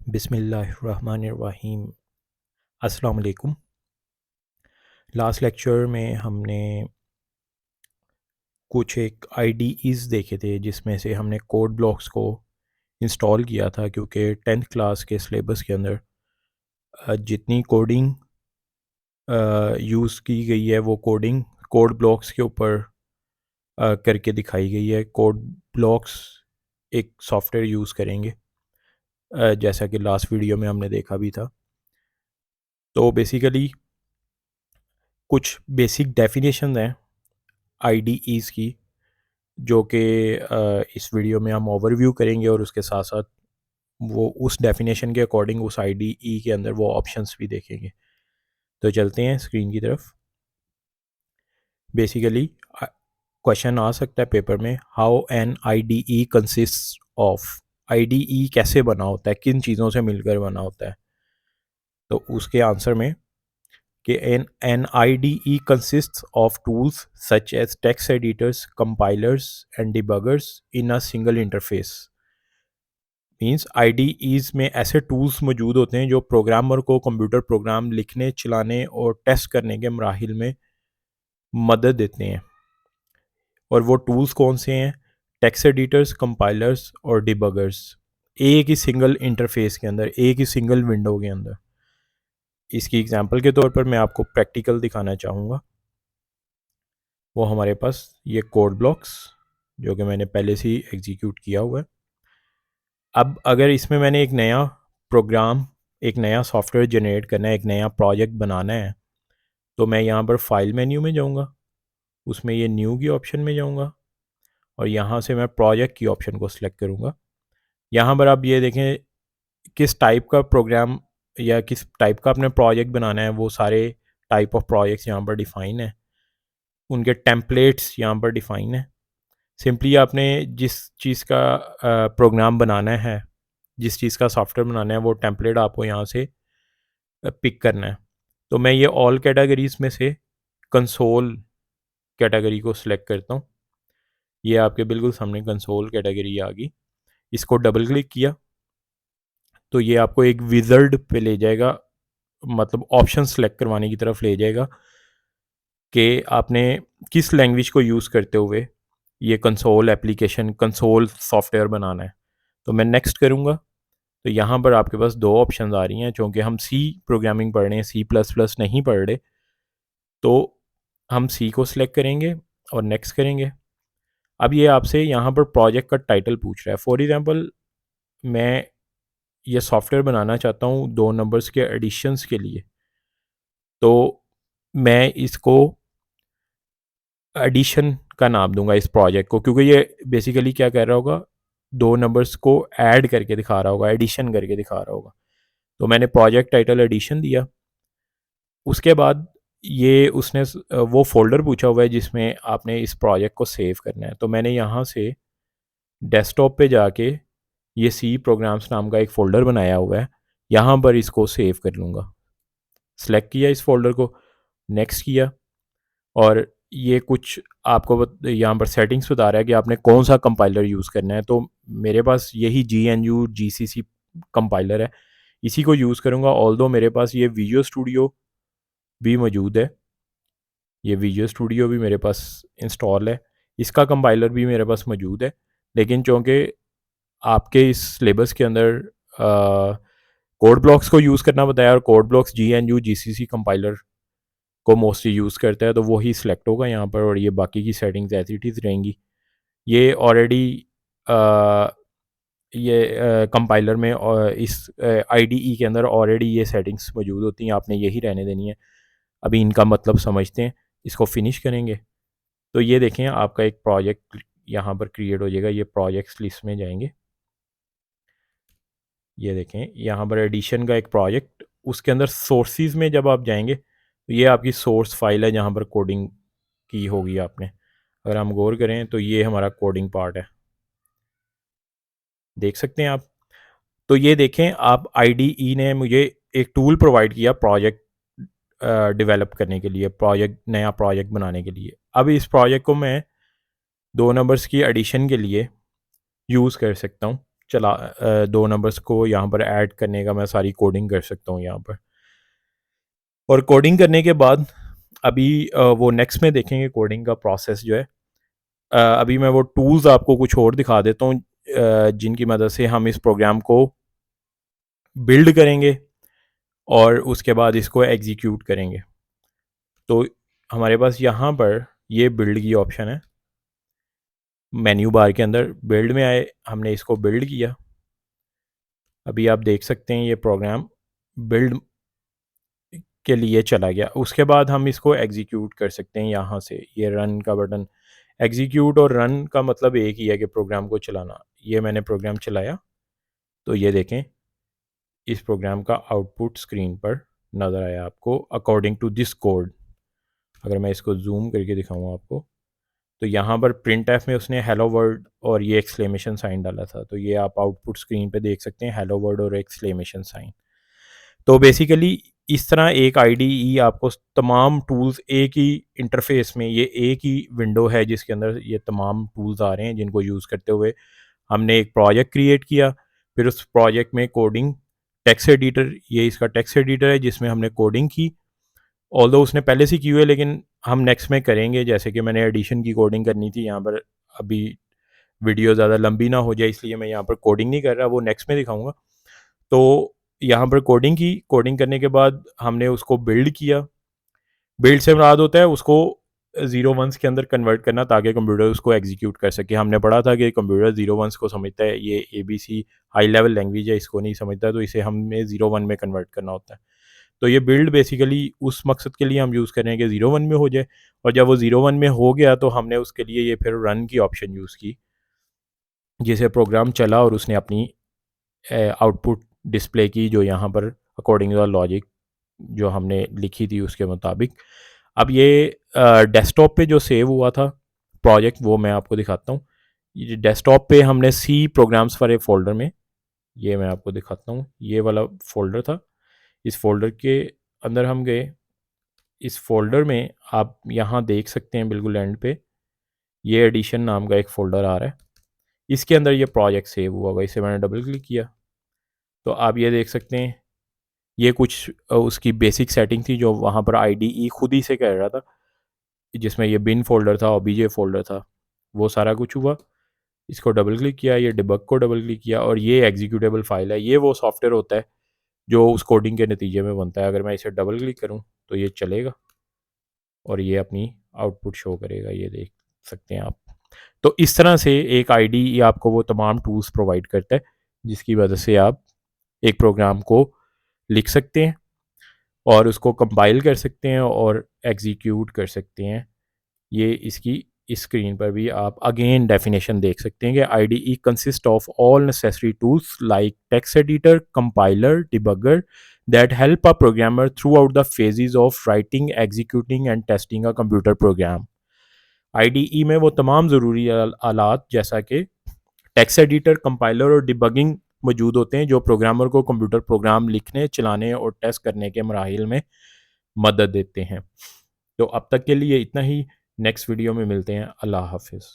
बिस्मिल्लाहिर्रहमानिर्रहीम। अस्सलाम वालेकुम। लास्ट लेक्चर में हमने कुछ एक आईडीईज़ देखे थे जिसमें से हमने कोड ब्लॉक्स को इंस्टॉल किया था, क्योंकि 10th क्लास के सिलेबस के अंदर जितनी कोडिंग यूज़ की गई है वो कोडिंग कोड ब्लॉक्स के ऊपर करके दिखाई गई है। कोड ब्लॉक्स एक सॉफ्टवेयर यूज़ करेंगे, जैसा कि लास्ट वीडियो में हमने देखा भी था। तो बेसिकली कुछ बेसिक डेफिनेशन हैं आईडीईज़ की, जो कि इस वीडियो में हम ओवरव्यू करेंगे, और उसके साथ साथ वो उस डेफिनेशन के अकॉर्डिंग उस आईडीई के अंदर वो ऑप्शंस भी देखेंगे। तो चलते हैं स्क्रीन की तरफ। बेसिकली क्वेश्चन आ सकता है पेपर में, how an IDE consist of. IDE कैसे बना होता है, किन चीज़ों से मिलकर बना होता है। तो उसके आंसर में कि N IDE consists of tools such as text editors, compilers and debuggers in a single interface। Means IDEs में ऐसे टूल्स मौजूद होते हैं जो प्रोग्रामर को कंप्यूटर प्रोग्राम लिखने, चलाने और टेस्ट करने के मराहिल में मदद देते हैं। और वो टूल्स कौन से हैं? टेक्स्ट एडिटर्स, कंपाइलर्स और डिबगर्स, एक ही सिंगल इंटरफेस के अंदर, एक ही सिंगल विंडो के अंदर। इसकी एग्जांपल के तौर पर मैं आपको प्रैक्टिकल दिखाना चाहूँगा। वो हमारे पास ये कोड ब्लॉक्स जो कि मैंने पहले से ही एग्जीक्यूट किया हुआ है। अब अगर इसमें मैंने एक नया प्रोग्राम, एक नया सॉफ्टवेयर जनरेट करना है, एक नया प्रोजेक्ट बनाना है, तो मैं यहाँ पर फाइल मेन्यू में जाऊँगा, उसमें ये न्यू की ऑप्शन में जाऊँगा और यहाँ से मैं प्रोजेक्ट की ऑप्शन को सिलेक्ट करूँगा। यहाँ पर आप ये देखें किस टाइप का प्रोग्राम या किस टाइप का अपने प्रोजेक्ट बनाना है, वो सारे टाइप ऑफ प्रोजेक्ट्स यहाँ पर डिफ़ाइन है, उनके टेम्पलेट्स यहाँ पर डिफ़ाइन है। सिंपली आपने जिस चीज़ का प्रोग्राम बनाना है, जिस चीज़ का सॉफ्टवेयर बनाना है, वो टेम्पलेट आपको यहाँ से पिक करना है। तो मैं ये ऑल कैटेगरीज़ में से कंसोल कैटेगरी को सिलेक्ट करता हूँ। ये आपके बिल्कुल सामने कंसोल कैटेगरी आ गई। इसको डबल क्लिक किया तो ये आपको एक विज़र्ड पे ले जाएगा, मतलब ऑप्शन सेलेक्ट करवाने की तरफ ले जाएगा कि आपने किस लैंग्वेज को यूज़ करते हुए ये कंसोल एप्लीकेशन, कंसोल सॉफ्टवेयर बनाना है। तो मैं नेक्स्ट करूँगा। तो यहाँ पर आपके पास दो ऑप्शंस आ रही हैं, चूँकि हम सी प्रोग्रामिंग पढ़ रहे हैं, सी प्लस प्लस नहीं पढ़ रहे, तो हम सी को सिलेक्ट करेंगे और नेक्स्ट करेंगे। अब ये आपसे यहाँ पर प्रोजेक्ट का टाइटल पूछ रहा है। फॉर एग्ज़ाम्पल मैं ये सॉफ्टवेयर बनाना चाहता हूँ 2 नंबर्स के एडिशंस के लिए, तो मैं इसको एडिशन का नाम दूंगा इस प्रोजेक्ट को, क्योंकि ये बेसिकली क्या कर रहा होगा, 2 नंबर्स को ऐड करके दिखा रहा होगा, एडिशन करके दिखा रहा होगा। तो मैंने प्रोजेक्ट टाइटल एडिशन दिया। उसके बाद ये उसने वो फ़ोल्डर पूछा हुआ है जिसमें आपने इस प्रोजेक्ट को सेव करना है। तो मैंने यहाँ से डेस्कटॉप पे जाके ये सी प्रोग्राम्स नाम का एक फ़ोल्डर बनाया हुआ है, यहाँ पर इसको सेव कर लूँगा। सेलेक्ट किया इस फ़ोल्डर को, नेक्स्ट किया, और ये कुछ आपको यहाँ पर सेटिंग्स बता रहा है कि आपने कौन सा कंपाइलर यूज़ करना है। तो मेरे पास यही GNU GCC कंपाइलर है, इसी को यूज़ करूँगा। ऑल्दो मेरे पास ये विजुअल स्टूडियो भी मौजूद है, ये विजुअल स्टूडियो भी मेरे पास इंस्टॉल है, इसका कंपाइलर भी मेरे पास मौजूद है। लेकिन चूँकि आपके इस सिलेबस के अंदर कोड ब्लॉक्स को यूज़ करना बताया और code blocks GNU GCC compiler को मोस्टली यूज़ करता है, तो वही सिलेक्ट होगा यहाँ पर, और ये बाकी की सेटिंग्स एज इट इज़ रहेंगी। ये ऑलरेडी ये कंपाइलर में और इस आईडीई के अंदर ऑलरेडी ये सेटिंग्स मौजूद होती हैं, आपने यही रहने देनी है। अभी इनका मतलब समझते हैं, इसको फिनिश करेंगे। तो ये देखें आपका एक प्रोजेक्ट यहाँ पर क्रिएट हो जाएगा। ये प्रोजेक्ट्स लिस्ट में जाएंगे, ये देखें यहाँ पर एडिशन का एक प्रोजेक्ट, उसके अंदर सोर्सेज में जब आप जाएंगे तो ये आपकी सोर्स फाइल है जहाँ पर कोडिंग की होगी आपने। अगर हम गौर करें तो ये हमारा कोडिंग पार्ट है, देख सकते हैं आप। तो ये देखें आप, आईडीई ने मुझे एक टूल प्रोवाइड किया प्रोजेक्ट डेवलप करने के लिए, प्रोजेक्ट, नया प्रोजेक्ट बनाने के लिए। अब इस प्रोजेक्ट को मैं 2 नंबर्स की एडिशन के लिए यूज़ कर सकता हूँ। दो नंबर्स को यहाँ पर ऐड करने का मैं सारी कोडिंग कर सकता हूँ यहाँ पर। और कोडिंग करने के बाद अभी वो नेक्स्ट में देखेंगे कोडिंग का प्रोसेस जो है। अभी मैं वो टूल्स आपको कुछ और दिखा देता हूँ जिनकी मदद से हम इस प्रोग्राम को बिल्ड करेंगे और उसके बाद इसको एग्जीक्यूट करेंगे। तो हमारे पास यहाँ पर ये बिल्ड की ऑप्शन है, मेन्यू बार के अंदर बिल्ड में आए, हमने इसको बिल्ड किया। अभी आप देख सकते हैं ये प्रोग्राम बिल्ड के लिए चला गया। उसके बाद हम इसको एग्जीक्यूट कर सकते हैं यहाँ से, ये रन का बटन। एग्जीक्यूट और रन का मतलब एक ही है कि प्रोग्राम को चलाना। ये मैंने प्रोग्राम चलाया तो ये देखें इस प्रोग्राम का आउटपुट स्क्रीन पर नज़र आया आपको अकॉर्डिंग टू दिस कोड। अगर मैं इसको जूम करके दिखाऊँ आपको तो यहाँ पर प्रिंट एफ में उसने हेलो वर्ल्ड और ये एक्सक्लेमेशन साइन डाला था, तो ये आप आउटपुट स्क्रीन पे देख सकते हैं, हेलो वर्ल्ड और एक्सक्लेमेशन साइन। तो बेसिकली इस तरह एक आईडीई आपको तमाम टूल्स एक ही इंटरफेस में, ये एक ही विंडो है जिसके अंदर ये तमाम टूल्स आ रहे हैं जिनको यूज़ करते हुए हमने एक प्रोजेक्ट क्रिएट किया। फिर उस प्रोजेक्ट में कोडिंग, टेक्स्ट एडिटर, ये इसका टेक्स्ट एडिटर है जिसमें हमने कोडिंग की। ऑल्दो उसने पहले से की हुई है लेकिन हम नेक्स्ट में करेंगे। जैसे कि मैंने एडिशन की कोडिंग करनी थी यहाँ पर, अभी वीडियो ज़्यादा लंबी ना हो जाए इसलिए मैं यहाँ पर कोडिंग नहीं कर रहा, वो नेक्स्ट में दिखाऊंगा। तो यहाँ पर कोडिंग की, कोडिंग करने के बाद हमने उसको बिल्ड किया। बिल्ड से मुराद होता है उसको ज़ीरो वंस के अंदर कन्वर्ट करना ताकि कंप्यूटर उसको एग्जीक्यूट कर सके। हमने पढ़ा था कि कंप्यूटर ज़ीरो वंस को समझता है, ये ABC हाई लेवल लैंग्वेज है, इसको नहीं समझता, तो इसे हमें ज़ीरो वन में कन्वर्ट करना होता है। तो ये बिल्ड बेसिकली उस मकसद के लिए हम यूज़ कर रहे हैं कि ज़ीरो वन में हो जाए। और जब वो ज़ीरो वन में हो गया तो हमने उसके लिए ये फिर रन की ऑप्शन यूज़ की, जिसे प्रोग्राम चला और उसने अपनी आउटपुट डिस्प्ले की, जो यहाँ पर अकॉर्डिंग टू द लॉजिक जो हमने लिखी थी उसके मुताबिक। अब ये डेस्कटॉप पे जो सेव हुआ था प्रोजेक्ट वो मैं आपको दिखाता हूँ। ये डेस्कटॉप पे हमने सी प्रोग्राम्स वाले फ़ोल्डर में, ये मैं आपको दिखाता हूँ, ये वाला फ़ोल्डर था। इस फ़ोल्डर के अंदर हम गए। इस फ़ोल्डर में आप यहाँ देख सकते हैं बिल्कुल एंड पे ये एडिशन नाम का एक फ़ोल्डर आ रहा है, इसके अंदर ये प्रोजेक्ट सेव हुआ हुआ। इसे मैंने डबल क्लिक किया तो आप ये देख सकते हैं ये कुछ उसकी बेसिक सेटिंग थी जो वहाँ पर आईडीई खुद ही से कर रहा था, जिसमें ये बिन फ़ोल्डर था, ओबीजे फ़ोल्डर था, वो सारा कुछ हुआ। इसको डबल क्लिक किया, ये डिबग को डबल क्लिक किया और ये एग्जीक्यूटेबल फाइल है। ये वो सॉफ्टवेयर होता है जो उस कोडिंग के नतीजे में बनता है। अगर मैं इसे डबल क्लिक करूँ तो ये चलेगा और ये अपनी आउटपुट शो करेगा, ये देख सकते हैं आप। तो इस तरह से एक आईडीई आपको वो तमाम टूल्स प्रोवाइड करता है जिसकी वजह से आप एक प्रोग्राम को लिख सकते हैं और उसको कंपाइल कर सकते हैं और एग्जीक्यूट कर सकते हैं। ये इसकी इस स्क्रीन पर भी आप अगेन डेफिनेशन देख सकते हैं कि IDE consist of all necessary tools like text editor, compiler, debugger that help a programmer throughout the phases of writing, executing and testing a computer program. IDE में वो तमाम ज़रूरी आलात जैसा कि टेक्स्ट एडिटर, कंपाइलर और डिबगिंग मौजूद होते हैं जो प्रोग्रामर को कंप्यूटर प्रोग्राम लिखने, चलाने और टेस्ट करने के मराहिल में मदद देते हैं। तो अब तक के लिए इतना ही। नेक्स्ट वीडियो में मिलते हैं। अल्लाह हाफिज़।